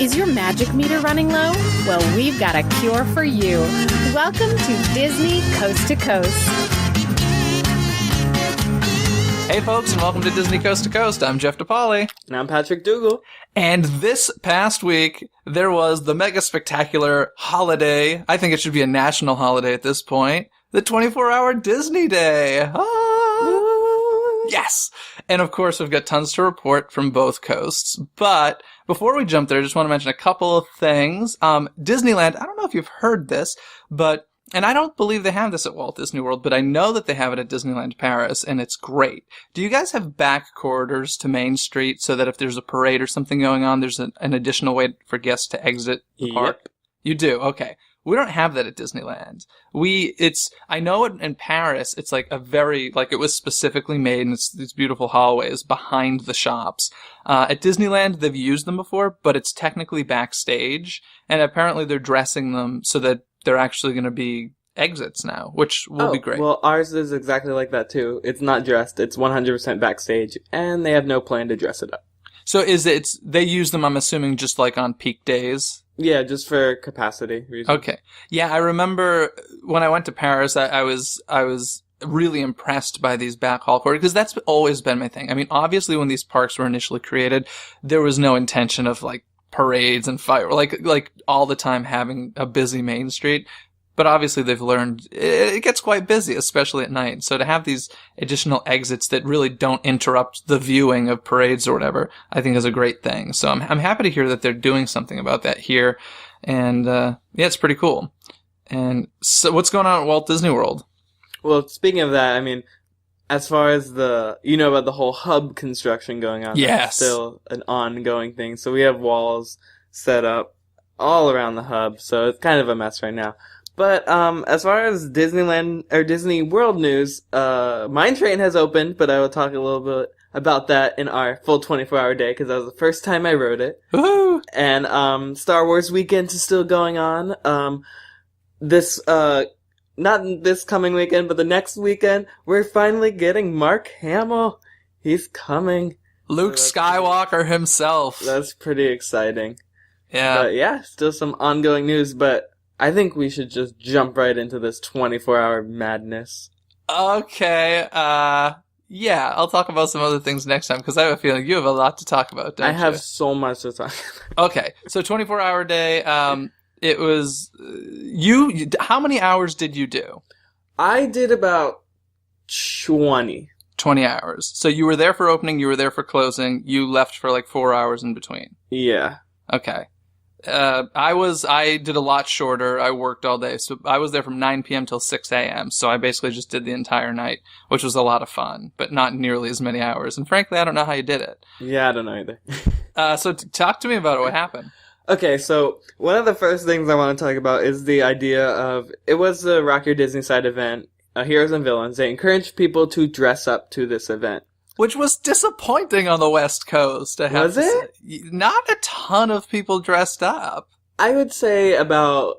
Is your magic meter running low? Well, we've got a cure for you. Welcome to Disney Coast to Coast. Hey folks, and welcome to Disney Coast to Coast. I'm Jeff DePaoli. And I'm Patrick Dougal. And this past week, there was the mega spectacular holiday. I think it should be a national holiday at this point. The 24-hour Disney Day. Yes! And of course, we've got tons to report from both coasts. But before we jump there, I just want to mention a couple of things. Disneyland, I don't know if you've heard this, and I don't believe they have this at Walt Disney World, but I know that they have it at Disneyland Paris, and it's great. Do you guys have back corridors to Main Street so that if there's a parade or something going on, there's an additional way for guests to exit the park? You do? Okay. We don't have that at Disneyland. I know in Paris, it's like it was specifically made, and it's these beautiful hallways behind the shops. At Disneyland, they've used them before, but it's technically backstage, and apparently they're dressing them so that they're actually going to be exits now, which will be great. Well, ours is exactly like that too. It's not dressed, it's 100% backstage, and they have no plan to dress it up. So they use them, I'm assuming, just like on peak days? Yeah, just for capacity reasons. Okay. Yeah, I remember when I went to Paris, I was really impressed by these back hall corridors, because that's always been my thing. I mean, obviously when these parks were initially created, there was no intention of like parades and fire, like all the time having a busy Main Street. But obviously they've learned it gets quite busy, especially at night. So to have these additional exits that really don't interrupt the viewing of parades or whatever, I think is a great thing. So I'm happy to hear that they're doing something about that here. And yeah, it's pretty cool. And so what's going on at Walt Disney World? Well, speaking of that, I mean, as far as about the whole hub construction going on, yes, that's still an ongoing thing. So we have walls set up all around the hub, so it's kind of a mess right now. But as far as Disneyland or Disney World news, Mine Train has opened, but I will talk a little bit about that in our full 24-hour day, because that was the first time I rode it. Woohoo! And Star Wars weekend is still going on. Not this coming weekend, but the next weekend, we're finally getting Mark Hamill. He's coming. Luke Skywalker himself. That's pretty exciting. Yeah. But yeah, still some ongoing news, but I think we should just jump right into this 24-hour madness. Okay, yeah, I'll talk about some other things next time, because I have a feeling you have a lot to talk about, don't you? I have so much to talk about. Okay, so 24-hour day, it was, how many hours did you do? I did about 20. 20 hours. So you were there for opening, you were there for closing, you left for like 4 hours in between. Yeah. Okay. I did a lot shorter. I worked all day. So I was there from 9 p.m. till 6 a.m. So I basically just did the entire night, which was a lot of fun, but not nearly as many hours. And frankly, I don't know how you did it. Yeah, I don't know either. So talk to me about it. What happened? Okay, so one of the first things I want to talk about is the idea of, it was the Rock Your Disney Side event, Heroes and Villains. They encouraged people to dress up to this event. Which was disappointing on the West Coast. Was it? Not a ton of people dressed up. I would say about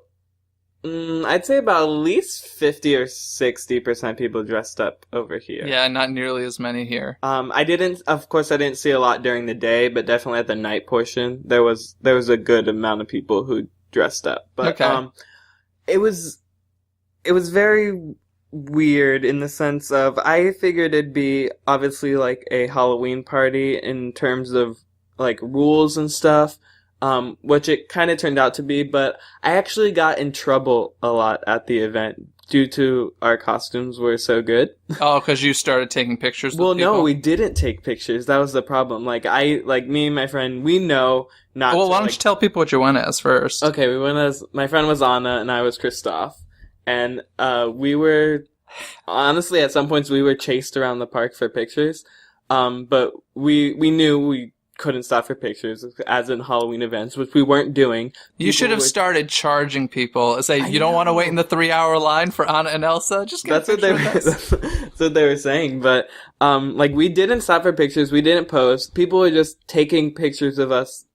at least 50 or 60% people dressed up over here. Yeah, not nearly as many here. I didn't see a lot during the day, but definitely at the night portion, there was a good amount of people who dressed up. But, okay. It was very weird in the sense of, I figured it'd be obviously like a Halloween party in terms of like rules and stuff, which it kind of turned out to be, but I actually got in trouble a lot at the event due to our costumes were so good. Oh, because you started taking pictures with Well, people? no, we didn't take pictures. That was the problem. Me and my friend, we know not Well, to, why don't you tell people what you went as first? Okay, we went as, my friend was Anna and I was Christoph. And we were, honestly, at some points we were chased around the park for pictures. But we knew we couldn't stop for pictures, as in Halloween events, which we weren't doing. You should have started charging people. Say, you don't want to wait in the 3-hour line for Anna and Elsa? Just get a picture with us. That's what they were saying. But, we didn't stop for pictures. We didn't post. People were just taking pictures of us,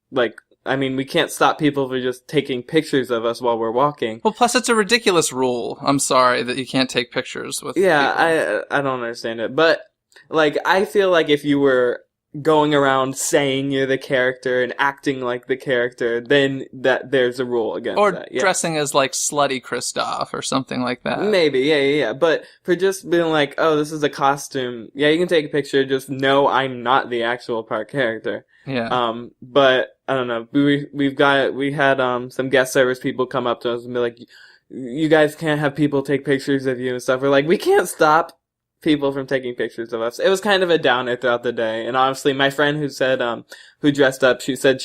we can't stop people from just taking pictures of us while we're walking. Well, plus it's a ridiculous rule. I'm sorry that you can't take pictures with people. I don't understand it. But, I feel like if you were going around saying you're the character and acting like the character, then there's a rule against or that. Yeah. dressing as like Slutty Kristoff or something like that. Maybe, yeah. But for just being like, oh, this is a costume, yeah, you can take a picture, just know I'm not the actual park character. Yeah. But I don't know. We had some guest service people come up to us and be like, you guys can't have people take pictures of you and stuff. We're like, we can't stop people from taking pictures of us. It was kind of a downer throughout the day. And honestly, my friend who dressed up, she said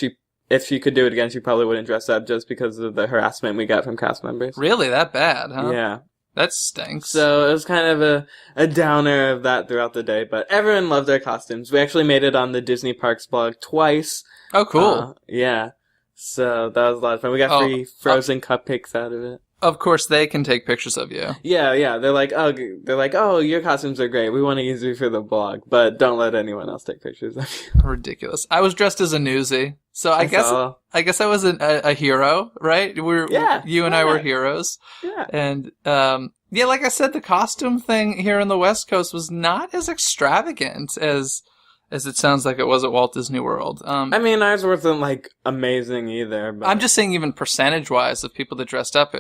if she could do it again, she probably wouldn't dress up just because of the harassment we got from cast members. Really? That bad, huh? Yeah. That stinks. So it was kind of a downer of that throughout the day, but everyone loved their costumes. We actually made it on the Disney Parks blog twice. Oh, cool. Yeah. So that was a lot of fun. We got free frozen cupcakes out of it. Of course, they can take pictures of you. Yeah. They're like, oh, your costumes are great. We want to use you for the blog, but don't let anyone else take pictures of you. Ridiculous. I was dressed as a newsie, so I guess I was a hero, right? You and I were heroes. Yeah. And like I said, the costume thing here on the West Coast was not as extravagant as it sounds like it was at Walt Disney World. I mean, ours wasn't like amazing either. But I'm just saying, even percentage-wise, of people that dressed up,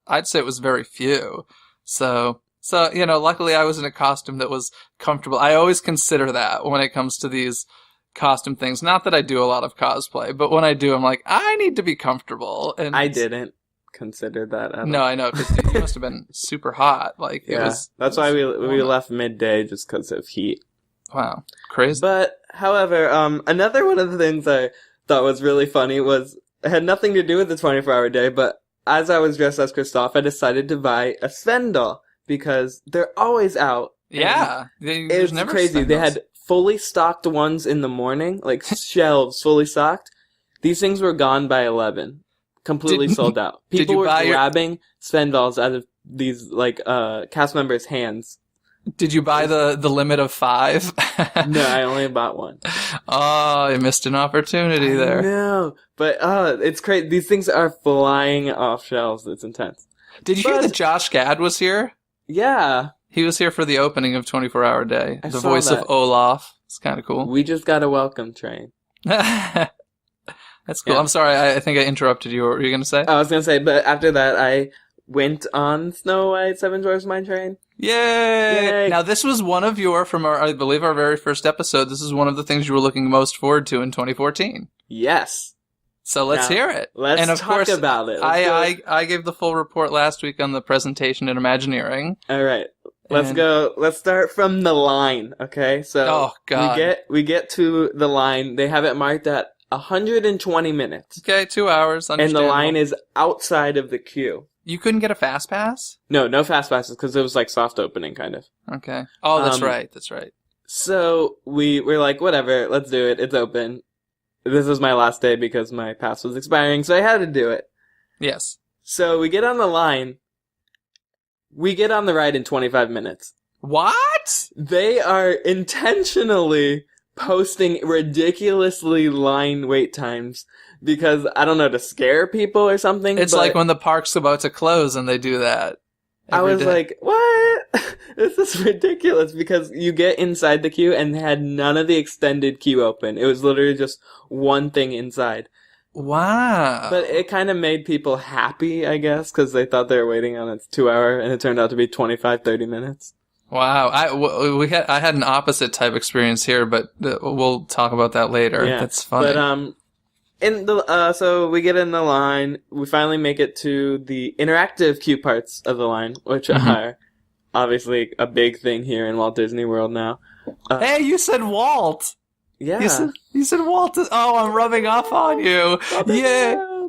I'd say it was very few. So luckily I was in a costume that was comfortable. I always consider that when it comes to these costume things. Not that I do a lot of cosplay, but when I do, I'm like, I need to be comfortable. And I didn't consider that at all. No, I know, because you must have been super hot. Like, that's why we left midday, just because of heat. Wow. Crazy. But, however, another one of the things I thought was really funny it had nothing to do with the 24-hour day, but as I was dressed as Kristoff, I decided to buy a Sven doll, because they're always out. Yeah. It was never crazy. They had fully stocked ones in the morning, like shelves fully stocked. These things were gone by 11. Completely sold out. People were grabbing Sven dolls out of these, cast members' hands. Did you buy the limit of 5? No, I only bought one. Oh, you missed an opportunity there. No, but it's crazy. These things are flying off shelves. It's intense. Did you hear that Josh Gad was here? Yeah. He was here for the opening of 24-Hour Day. The voice of Olaf. It's kind of cool. We just got a welcome train. That's cool. Yeah. I'm sorry. I think I interrupted you. What were you going to say? I was going to say, but after that, I went on Snow White 7 Dwarfs Mine Train. Yay! Now, this was one of I believe our very first episode. This is one of the things you were looking most forward to in 2014. Yes. So let's hear it. Let's talk about it. I gave the full report last week on the presentation in Imagineering. All right. Let's go. Let's start from the line, okay? So oh, God. We get to the line. They have it marked at 120 minutes. Okay, 2 hours. And the line is outside of the queue. You couldn't get a fast pass? No fast passes, because it was like soft opening, kind of. Okay. Oh, that's right. So we're like, whatever, let's do it. It's open. This was my last day because my pass was expiring, so I had to do it. Yes. So we get on the line. We get on the ride in 25 minutes. What? They are intentionally posting ridiculously line wait times because, I don't know, to scare people or something. It's like when the park's about to close and they do that. I was like, what? This is ridiculous, because you get inside the queue and they had none of the extended queue open. It was literally just one thing inside. Wow. But it kind of made people happy, I guess, because they thought they were waiting on its 2 hour and it turned out to be 25, 30 minutes. Wow. I had an opposite type experience here, but we'll talk about that later. Yeah. That's funny. But, so we get in the line, we finally make it to the interactive queue parts of the line, which are obviously a big thing here in Walt Disney World now. Hey, you said Walt! Yeah. You said Walt. Oh, I'm rubbing off on you. Yeah.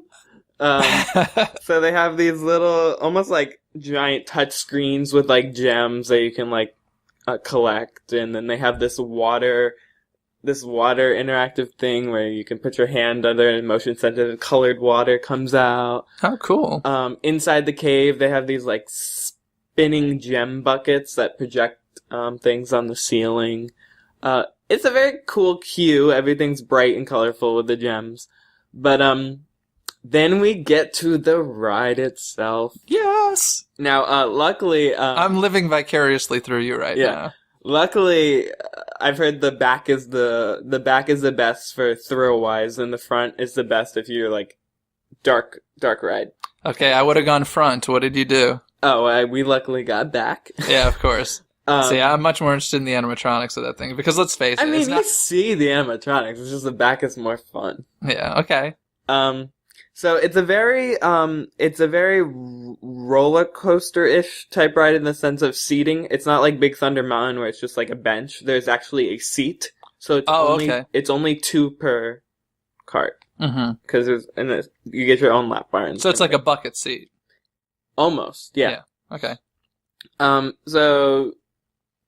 So they have these little, almost like giant touch screens with like gems that you can collect, and then they have this water interactive thing where you can put your hand under and motion sensitive colored water comes out. How cool. Inside the cave they have these like spinning gem buckets that project things on the ceiling. It's a very cool queue. Everything's bright and colorful with the gems. But then we get to the ride itself. Yes. Now luckily I'm living vicariously through you right now. Luckily, I've heard the back is the best for thrill wise, and the front is the best if you're like dark ride. Okay, I would have gone front. What did you do? Oh, we luckily got back. Yeah, of course. See, I'm much more interested in the animatronics of that thing because let's face it. I mean, you see the animatronics. It's just the back is more fun. Yeah. Okay. So it's a very roller coaster-ish type ride in the sense of seating. It's not like Big Thunder Mountain where it's just like a bench. There's actually a seat. So it's only 2 per cart. Mm-hmm. Because you get your own lap bar. So it's like a bucket seat. Almost, yeah. Okay. So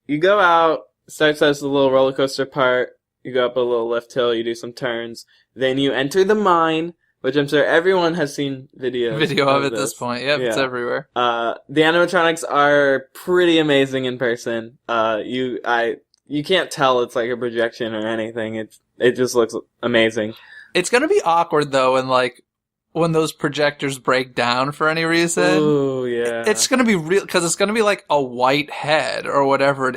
you go out, starts as the little roller coaster part, you go up a little lift hill, you do some turns, then you enter the mine, which I'm sure everyone has seen video of at this point. Yep, yeah. It's everywhere. The animatronics are pretty amazing in person. You can't tell it's like a projection or anything. It just looks amazing. It's gonna be awkward though, when those projectors break down for any reason. Ooh, yeah. It's gonna be real because it's gonna be like a white head or whatever.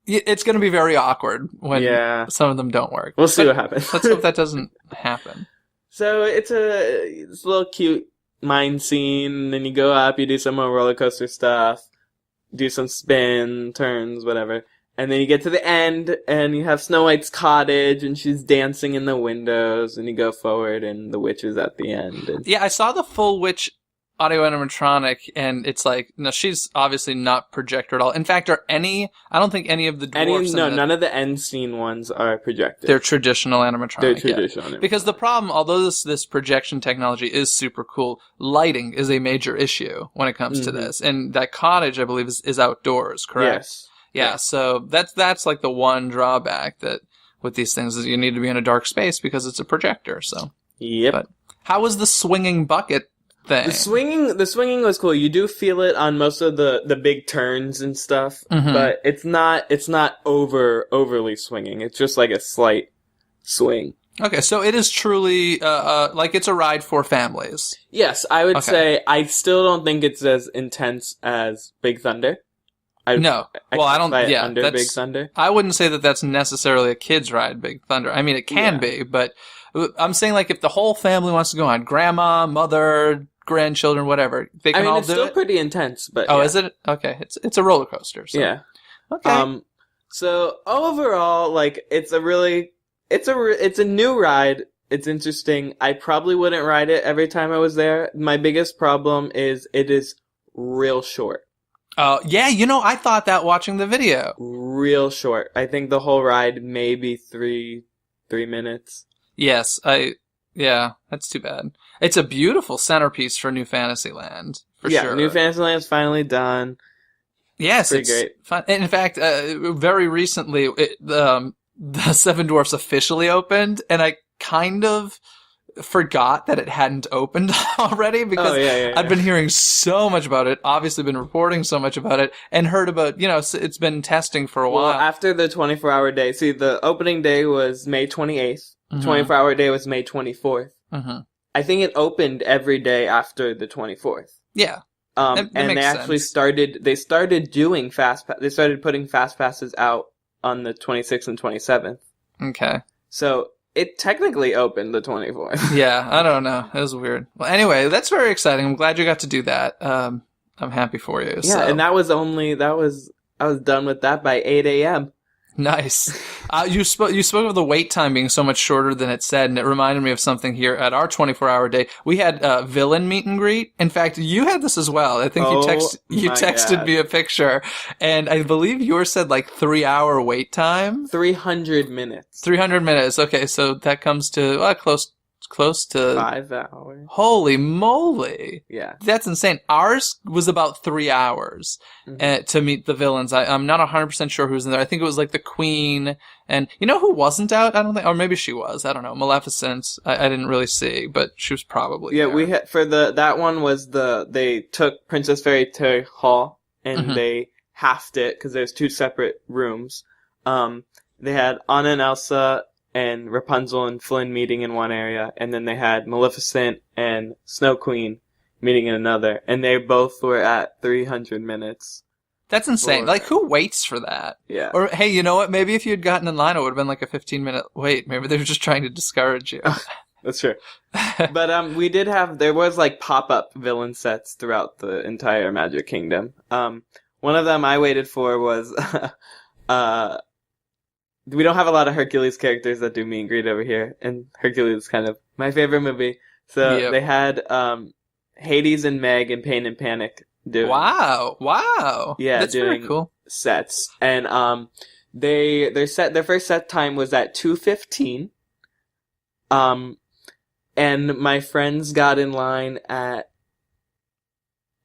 It's gonna be very awkward when some of them don't work. We'll see what happens. Let's hope that doesn't happen. So it's a little cute mine scene, and then you go up, you do some more roller coaster stuff, do some spin, turns, whatever. And then you get to the end, and you have Snow White's cottage, and she's dancing in the windows, and you go forward, and the witch is at the end. Yeah, I saw the full witch audio animatronic, and it's like, no, she's obviously not projector at all. In fact, I don't think any of the dwarfs... none of the end scene ones are projected. They're traditional animatronic. They're traditional animatronic. Because the problem, although this projection technology is super cool, lighting is a major issue when it comes to this. And that cottage, I believe, is outdoors, correct? Yes. Yeah, so that's like the one drawback that with these things is you need to be in a dark space because it's a projector. So yep. But how was the swinging bucket thing? The swinging was cool. You do feel it on most of the big turns and stuff, but it's not overly swinging. It's just like a slight swing. Okay, so it is truly like it's a ride for families. Yes, I would say I still don't think it's as intense as Big Thunder. I don't. Yeah, under Big Thunder. I wouldn't say that that's necessarily a kid's ride, Big Thunder. I mean, it can be, but I'm saying like if the whole family wants to go on, grandma, mother, grandchildren, whatever, they can all do it. It's still pretty intense, but is it? Okay, it's a roller coaster. So. Yeah. Okay. So overall, like it's a new ride. It's interesting. I probably wouldn't ride it every time I was there. My biggest problem is it is real short. Yeah, I thought that watching the video. Real short. I think the whole ride maybe 3 minutes. Yes, that's too bad. It's a beautiful centerpiece for New Fantasyland, for sure. Yeah, New Fantasyland's finally done. Yes, it's great. Fun. In fact, very recently, the Seven Dwarfs officially opened, and I kind of forgot that it hadn't opened already because I've been hearing so much about it, obviously been reporting so much about it, and heard about, it's been testing for a while. Well, after the 24-hour day, see, the opening day was May 28th, 24-hour day was May 24th. I think it opened every day after the 24th. Yeah. And they actually started doing they started putting fast passes out on the 26th and 27th. Okay. So it technically opened the 24th. Yeah, I don't know. It was weird. Well, anyway, that's very exciting. I'm glad you got to do that. I'm happy for you. Yeah, and I was done with that by 8 a.m. Nice. You spoke of the wait time being so much shorter than it said, and it reminded me of something here at our 24-hour day. We had villain meet and greet. In fact, you had this as well. I think you texted me a picture, and I believe yours said like 3-hour wait time. 300 minutes. 300 minutes. Okay, so that comes to close to 5 hours. Holy moly. Yeah. That's insane. Ours was about 3 hours to meet the villains. I'm not 100% sure who's in there. I think it was like the Queen, and who wasn't out? I don't think, or maybe she was. I don't know. Maleficent, I didn't really see, but she was probably there. We had, that one was they took Princess Fairy to Hall, and they halved it, because there's 2 separate rooms. They had Anna and Elsa and Rapunzel and Flynn meeting in one area, and then they had Maleficent and Snow Queen meeting in another, and they both were at 300 minutes. That's insane. Like, who waits for that? Yeah. Or, hey, you know what? Maybe if you had gotten in line, it would have been like a 15-minute wait. Maybe they were just trying to discourage you. That's true. But there was like pop-up villain sets throughout the entire Magic Kingdom. One of them I waited for was, we don't have a lot of Hercules characters that do meet and greet over here, and Hercules is kind of my favorite movie. So they had Hades and Meg and Pain and Panic doing. Wow. Yeah, that's doing very cool. Sets. And their first set time was at 2:15. And my friends got in line at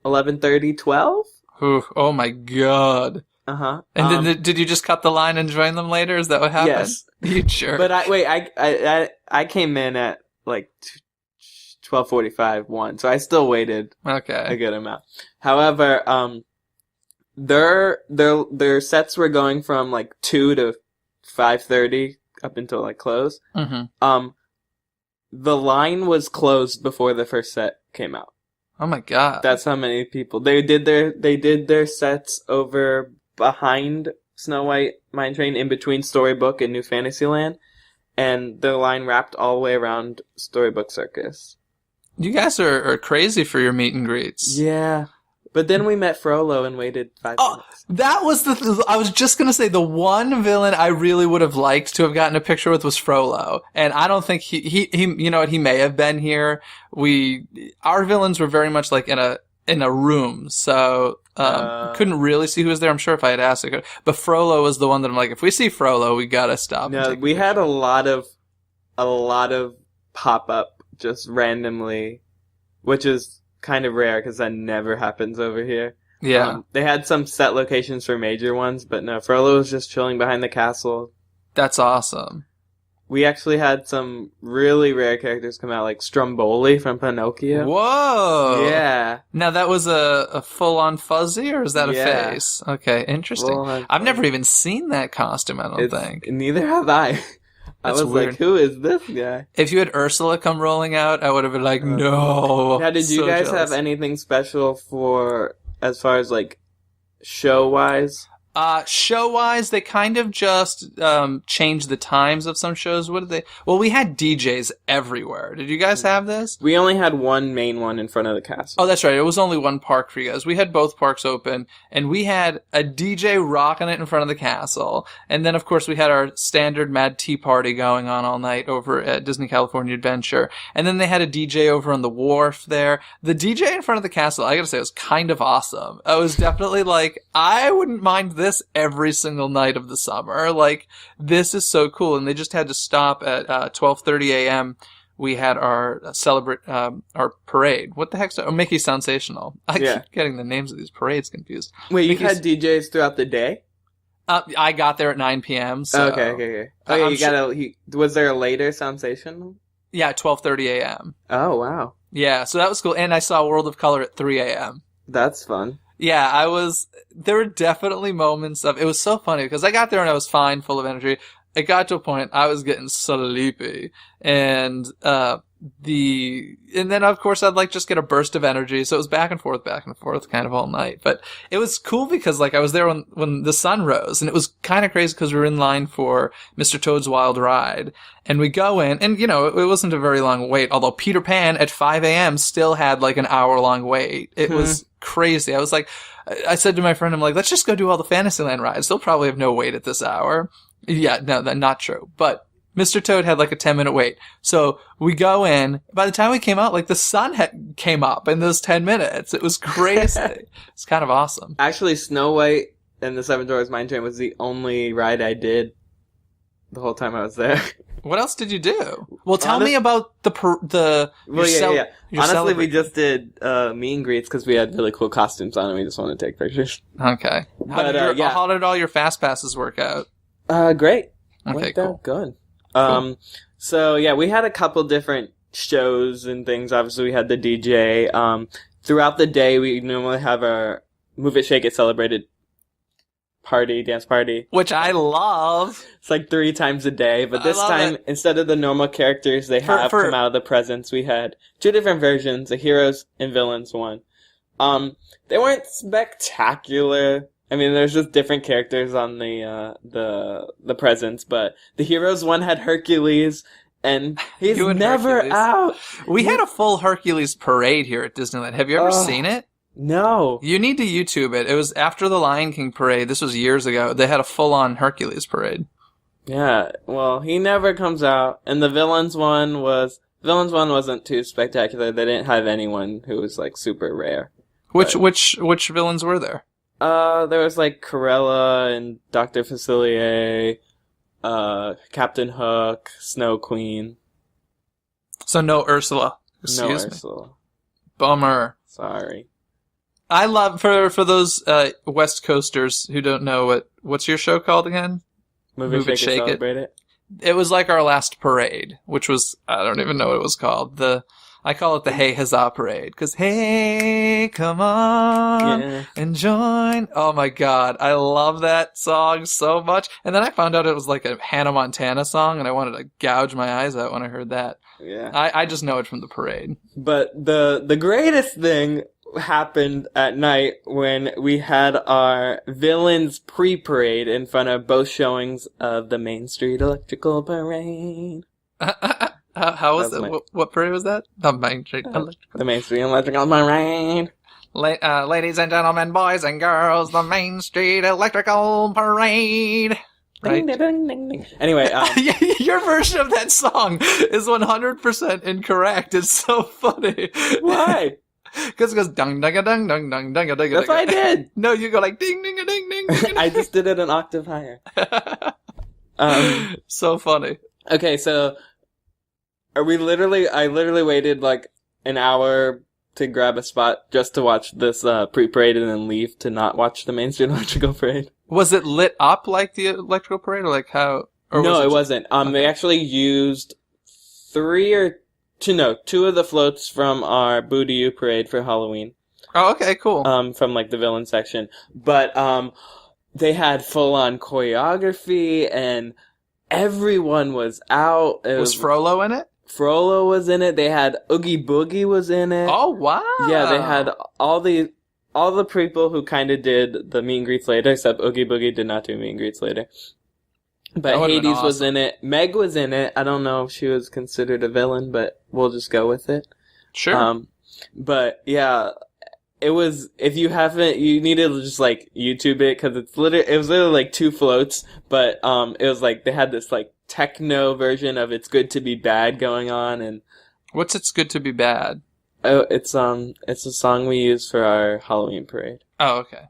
11:30, 12. Oh my god. Uh-huh. And then did you just cut the line and join them later? Is that what happened? Yes. You sure? But I came in at like 12:45, 1, so I still waited a good amount. However, their sets were going from like 2 to 5:30 up until like close. Mm-hmm. The line was closed before the first set came out. Oh my god. That's how many people. They did their sets over behind Snow White Mine Train, in between Storybook and New Fantasyland, and the line wrapped all the way around Storybook Circus. You guys are crazy for your meet and greets. Yeah. But then we met Frollo and waited 5 minutes. That was I was just going to say the one villain I really would have liked to have gotten a picture with was Frollo. And I don't think he you know what, he may have been here. Our villains were very much like in a room. So, couldn't really see who was there. I'm sure if I had asked, I could. But Frollo was the one that I'm like, if we see Frollo, we gotta stop. No, we had a lot of pop up just randomly, which is kind of rare because that never happens over here. Yeah. They had some set locations for major ones, but no, Frollo was just chilling behind the castle. That's awesome. We actually had some really rare characters come out, like Stromboli from Pinocchio. Whoa! Yeah. Now, that was a full-on fuzzy, or is that a face? Okay, interesting. I've never even seen that costume, I don't think. Neither have I. I was weird. like, who is this guy? If you had Ursula come rolling out, I would have been like, no. Now, did you guys have anything special for, as far as, like, show-wise? Show-wise, they kind of just changed the times of some shows. What did they... Well, we had DJs everywhere. Did you guys have this? We only had one main one in front of the castle. Oh, that's right. It was only one park for you guys. We had both parks open, and we had a DJ rocking it in front of the castle. And then, of course, we had our standard Mad Tea Party going on all night over at Disney California Adventure. And then they had a DJ over on the wharf there. The DJ in front of the castle, I gotta say, was kind of awesome. I was definitely like, I wouldn't mind this every single night of the summer. Like, this is so cool. And they just had to stop at 12:30 a.m. We had our our parade. What the heck's that? Oh, Mickey's Sensational. I keep getting the names of these parades confused. Wait, you had DJs throughout the day? I got there at 9 p.m. So Okay. Oh, yeah, was there a later Sensational? Yeah, 12:30 a.m. Oh, wow. Yeah, so that was cool. And I saw World of Color at 3 a.m. That's fun. Yeah, there were definitely moments it was so funny because I got there and I was fine, full of energy. It got to a point I was getting sleepy, and then of course I'd like just get a burst of energy. So it was back and forth kind of all night. But it was cool because like I was there when the sun rose, and it was kind of crazy because we were in line for Mr. Toad's Wild Ride, and we go in, and you know, it wasn't a very long wait, although Peter Pan at 5 a.m. still had like an hour-long wait. It was crazy. I was like, I said to my friend, I'm like, let's just go do all the Fantasyland rides. They'll probably have no wait at this hour. Yeah, no, that's not true. But Mr. Toad had like a 10-minute wait. So we go in. By the time we came out, like the sun came up in those 10 minutes. It was crazy. It's kind of awesome. Actually, Snow White and the Seven Dwarfs Mine Train was the only ride I did the whole time I was there. What else did you do? Well, tell me about yeah. Honestly, we just did meet and greets because we had really cool costumes on and we just wanted to take pictures. Okay. How did all your fast passes work out? Great. Okay, cool. Good. Cool. So yeah, we had a couple different shows and things. Obviously, we had the DJ. Throughout the day, we normally have our Move It, Shake It, Celebrate It dance party. Which I love. It's like 3 times a day, but this time, instead of the normal characters they have come out of the presents, we had 2 different versions, a heroes and villains one. They weren't spectacular, I mean, there's just different characters on the presents, but the heroes one had Hercules, and he's never Hercules. out. We had a full Hercules parade here at Disneyland. Have you ever seen it? No. You need to YouTube it. It was after the Lion King parade. This was years ago. They had a full-on Hercules parade. Yeah, well, he never comes out, and the villains one wasn't too spectacular. They didn't have anyone who was like super rare. Which villains were there? There was like Corella and Dr. Facilier, Captain Hook, Snow Queen. So no Ursula. No Excuse me. Ursula. Bummer. Sorry. I love for those West Coasters who don't know what's your show called again? Move it, shake it, celebrate it. It was like our last parade, which was I don't even know what it was called. I call it the Hey Huzzah Parade, because hey, come on and join. Oh my god, I love that song so much. And then I found out it was like a Hannah Montana song, and I wanted to gouge my eyes out when I heard that. Yeah. I just know it from the parade. But the greatest thing happened at night when we had our villains pre-parade in front of both showings of the Main Street Electrical Parade. How was it? What parade was that? The Main Street Electrical. The Main Street Electrical Parade. Ladies and gentlemen, boys and girls, the Main Street Electrical Parade. Right? Ding, ding, ding, ding. Anyway, your version of that song is 100% incorrect. It's so funny. Why? Because it goes dung dung dung dung dung dung dung. That's what I did. No, you go like ding ding a ding ding. I just did it an octave higher. So funny. Okay, so I literally waited like an hour to grab a spot just to watch this pre-parade and then leave to not watch the Main Street Electrical Parade. Was it lit up like the electrical parade, or like how? Or no, it wasn't. Okay. They actually used two of the floats from our Boo to You parade for Halloween. Oh, okay, cool. From like the villain section, but they had full on choreography and everyone was out. Was Frollo in it? Frollo was in it. They had Oogie Boogie was in it. Oh wow! Yeah, they had all the people who kind of did the meet and greets later, except Oogie Boogie did not do meet and greets later. But Hades was in it. Meg was in it. I don't know if she was considered a villain, but we'll just go with it. Sure. But yeah, it was. If you haven't, you need to just like YouTube it because it was literally like two floats, but it was like they had this like techno version of "It's Good to Be Bad" going on, and what's "It's Good to Be Bad"? Oh, it's a song we use for our Halloween parade. Oh, okay.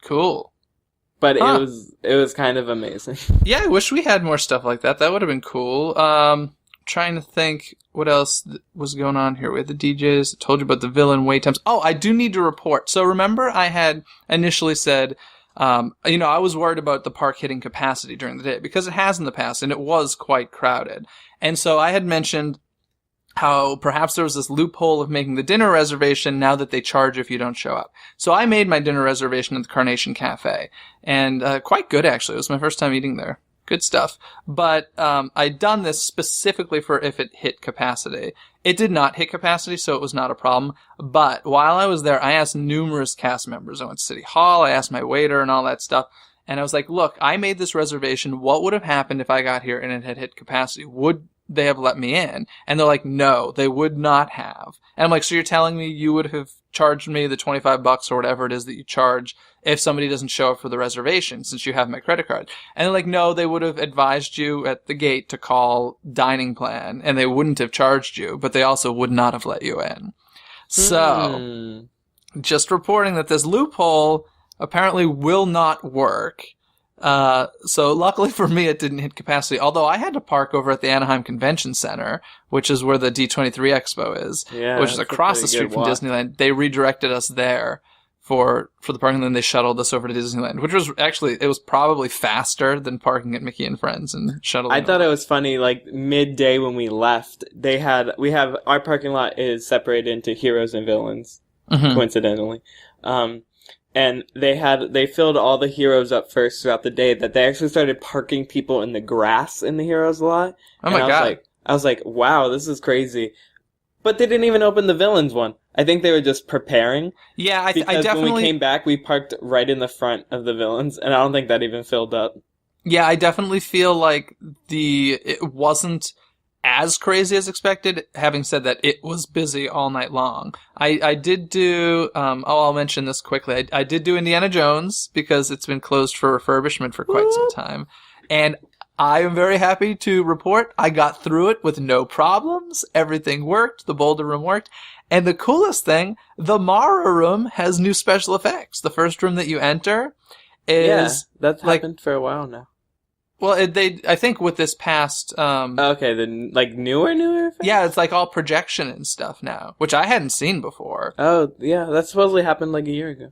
Cool. But it was kind of amazing. Yeah, I wish we had more stuff like that. That would have been cool. Trying to think what else was going on here. We had the DJs. I told you about the villain wait times. Oh, I do need to report. So remember I had initially said, I was worried about the park hitting capacity during the day because it has in the past and it was quite crowded. And so I had mentioned how perhaps there was this loophole of making the dinner reservation now that they charge if you don't show up. So I made my dinner reservation at the Carnation Cafe, and quite good actually. It was my first time eating there. Good stuff. But I'd done this specifically for if it hit capacity. It did not hit capacity, so it was not a problem. But while I was there, I asked numerous cast members. I went to City Hall, I asked my waiter and all that stuff. And I was like, look, I made this reservation. What would have happened if I got here and it had hit capacity? Would they have let me in? And they're like, no, they would not have. And I'm like, so you're telling me you would have charged me the $25 or whatever it is that you charge if somebody doesn't show up for the reservation since you have my credit card? And they're like, no, they would have advised you at the gate to call dining plan and they wouldn't have charged you, but they also would not have let you in. So, just reporting that this loophole apparently will not work. So luckily for me, it didn't hit capacity, although I had to park over at the Anaheim Convention Center, which is where the D23 Expo is, which is across the street from Disneyland. They redirected us there for the parking, and then they shuttled us over to Disneyland, which was actually, it was probably faster than parking at Mickey and Friends and shuttling. I thought it was funny, like midday when we left, our parking lot is separated into heroes and villains, coincidentally. And they filled all the heroes up first throughout the day, that they actually started parking people in the grass in the heroes lot. Oh my God. I was like, wow, this is crazy. But they didn't even open the villains one. I think they were just preparing. Yeah, I Because definitely... when we came back, we parked right in the front of the villains, and I don't think that even filled up. Yeah, I definitely feel like it wasn't as crazy as expected. Having said that, it was busy all night long. I did do, I'll mention this quickly. I did do Indiana Jones because it's been closed for refurbishment for quite some time. And I am very happy to report I got through it with no problems. Everything worked. The Boulder Room worked. And the coolest thing, the Mara Room has new special effects. The first room that you enter is... Yeah, that's happened for a while now. Well, I think with this past... okay, the newer effects? Yeah, it's like all projection and stuff now, which I hadn't seen before. Oh, yeah, that supposedly happened like a year ago.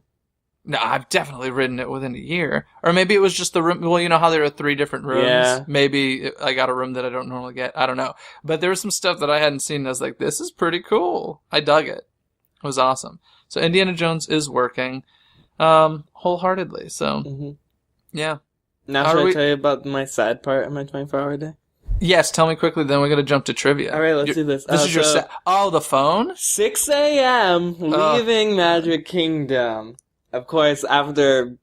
No, I've definitely ridden it within a year. Or maybe it was just the room. Well, you know how there are 3 different rooms? Yeah. Maybe I got a room that I don't normally get. I don't know. But there was some stuff that I hadn't seen, and I was like, this is pretty cool. I dug it. It was awesome. So Indiana Jones is working wholeheartedly. So, yeah. Now should I tell you about my sad part of my 24-hour day? Yes, tell me quickly, then we're going to jump to trivia. All right, let's do this. This is your sad... Oh, the phone? 6 a.m., leaving Magic Kingdom. Of course, after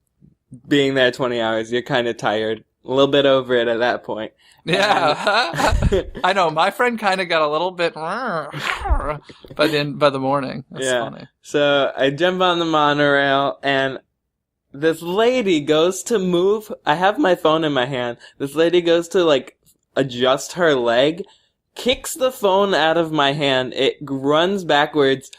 being there 20 hours, you're kind of tired. A little bit over it at that point. Yeah. I know. My friend kind of got a little bit by the morning. That's funny. So I jump on the monorail, and this lady goes to move. I have my phone in my hand. This lady goes to, adjust her leg, kicks the phone out of my hand. It runs backwards,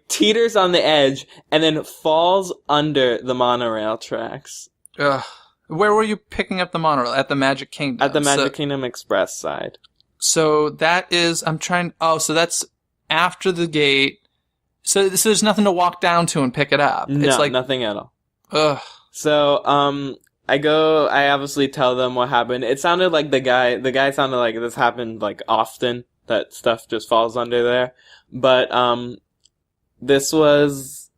teeters on the edge, and then falls under the monorail tracks. Ugh. Where were you picking up the monorail? At the Magic Kingdom? At the Magic Kingdom Express side. So that is... so that's after the gate. So there's nothing to walk down to and pick it up. No, it's nothing at all. Ugh. So, I obviously tell them what happened. It sounded like the guy sounded like this happened, often, that stuff just falls under there. But, this is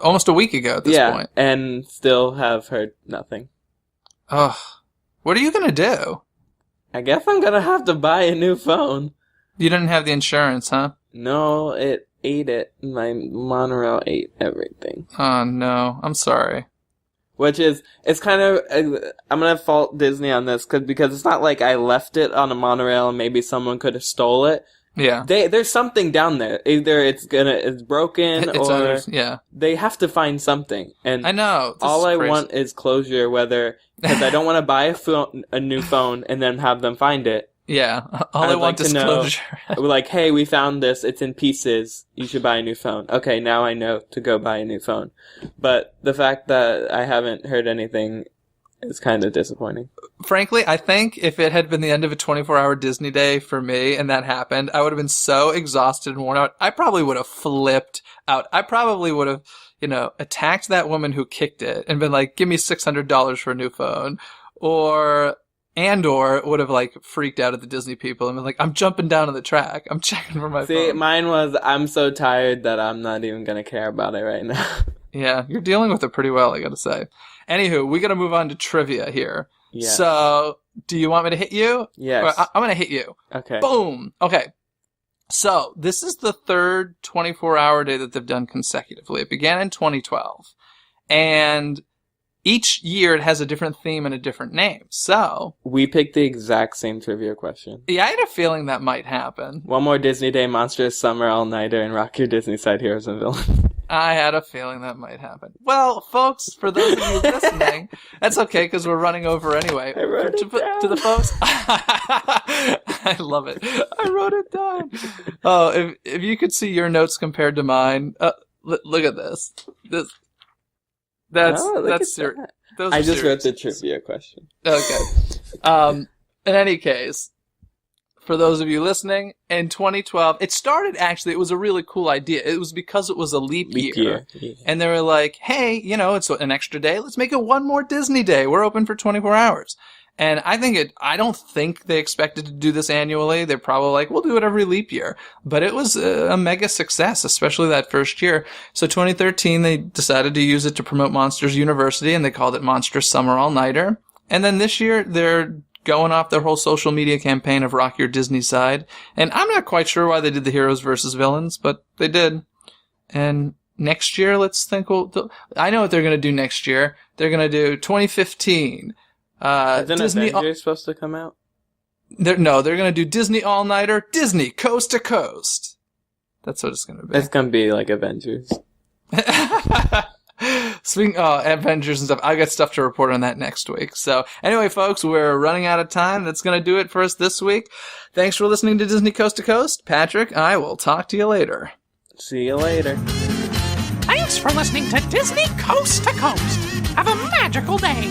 almost a week ago at this point. Yeah, and still have heard nothing. Ugh. What are you gonna do? I guess I'm gonna have to buy a new phone. You didn't have the insurance, huh? No, it ate it. My monorail ate everything. Oh, no. I'm sorry. It's kind of... I'm gonna fault Disney on this, because it's not like I left it on a monorail and maybe someone could have stole it. Yeah. There's something down there. Either it's broken or they have to find something. And I know. All I want is closure, because I don't want to buy a new phone and then have them find it. Yeah. All I want is closure. Hey, we found this. It's in pieces. You should buy a new phone. Okay, now I know to go buy a new phone. But the fact that I haven't heard anything is kind of disappointing. Frankly, I think if it had been the end of a 24-hour Disney day for me and that happened, I would have been so exhausted and worn out. I probably would have flipped out. I probably would have, attacked that woman who kicked it and been like, give me $600 for a new phone. Or would have freaked out at the Disney people and been like, I'm jumping down on the track. I'm checking for my phone. See, mine was, I'm so tired that I'm not even going to care about it right now. Yeah, you're dealing with it pretty well, I gotta say. Anywho, we gotta move on to trivia here. Yes. So, do you want me to hit you? Yes. I'm gonna hit you. Okay. Boom! Okay. So, this is the third 24-hour day that they've done consecutively. It began in 2012. And each year it has a different theme and a different name. So... We picked the exact same trivia question. Yeah, I had a feeling that might happen. One more Disney Day, Monstrous Summer All-Nighter, and Rock Your Disney Side Heroes and Villains. I had a feeling that might happen. Well, folks, for those of you listening, that's okay because we're running over anyway. I wrote it down. To the folks, I love it. I wrote it down. Oh, if you could see your notes compared to mine, look at this. That's serious. I just wrote the trivia question. Okay. In any case, for those of you listening, in 2012, it started actually, it was a really cool idea. It was because it was a leap year. Yeah. And they were like, hey, it's an extra day. Let's make it one more Disney day. We're open for 24 hours. And I don't think they expected to do this annually. They're probably like, we'll do it every leap year. But it was a mega success, especially that first year. So 2013, they decided to use it to promote Monsters University, and they called it Monsters Summer All-Nighter. And then this year, they're going off their whole social media campaign of Rock Your Disney Side. And I'm not quite sure why they did the heroes versus villains, but they did. And next year, let's think. I know what they're going to do next year. They're going to do 2015. Isn't Disney Avengers supposed to come out? They're going to do Disney All-Nighter, Disney Coast to Coast. That's what it's going to be. It's going to be like Avengers. Speaking of Avengers and stuff, I got stuff to report on that next week. So anyway, folks, we're running out of time. That's going to do it for us this week. Thanks for listening to Disney Coast to Coast. Patrick, I will talk to you later. See you later. Thanks for listening to Disney Coast to Coast. Have a magical day.